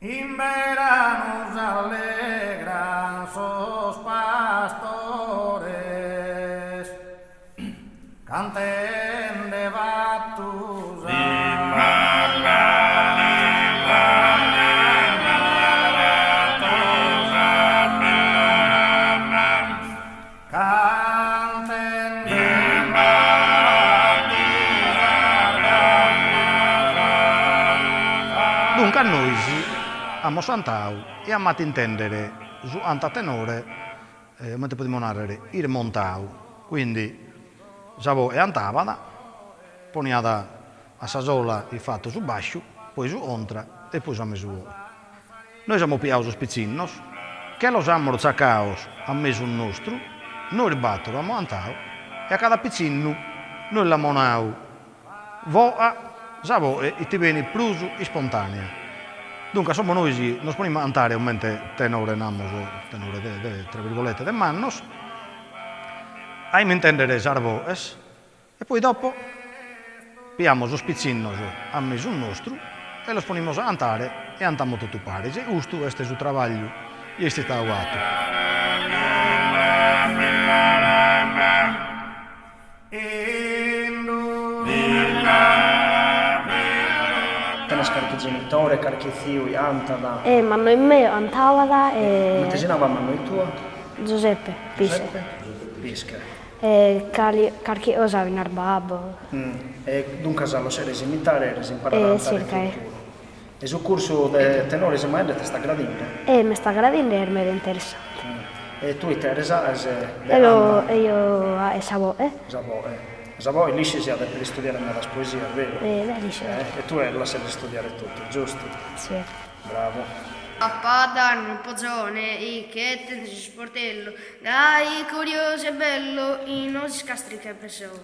In verano se alegran sos pastores, canten de Batusa. Canten de Dunque a noi abbiamo santau e abbiamo intendere su antatenore come possiamo narrare il montau, quindi Savò e antavada poniada a sasola il fatto su bascio, poi su ontra e poi su a mesuora. Noi siamo piaus os pizzinnos che los ammo zaccaos a mesu nostru, noi ribattono a antau e a cada pizzinno noi la monau voa Savò e ti viene prusu e spontanea. Dunque, sommo noi nos poniamo a andare ovviamente tenore namos, tenore tra virgolette, de mannos, a intendere sarvoes, e poi dopo piamo os pizzinnos a mesu nostru e los ponimos a andare e andiamo tutti pari. E questo è su trabalho e este está o ato. Tenes qualche genitore, qualche zio, antada. Ma noi me Antavada Come ti e si chiamava noi tuo? Giuseppe Pise. Giuseppe? Pisca. E Carchi Osavinar Babbo. E dunque lo sei imitare, eri imparare a cantare sì, ok. tutto. E sul corso di tenore si mai ti sta gradendo? Mi sta gradendo e mi è interessante. E tu Teresa E io a Savò, Savò e lì si ha per studiare nella poesia, vero? da lì c'è. E tu la sai studiare tutto, giusto? Sì. Bravo. Papà danno un pozzone, i che te di sportello, dai curioso e bello, i non si scastrica persone.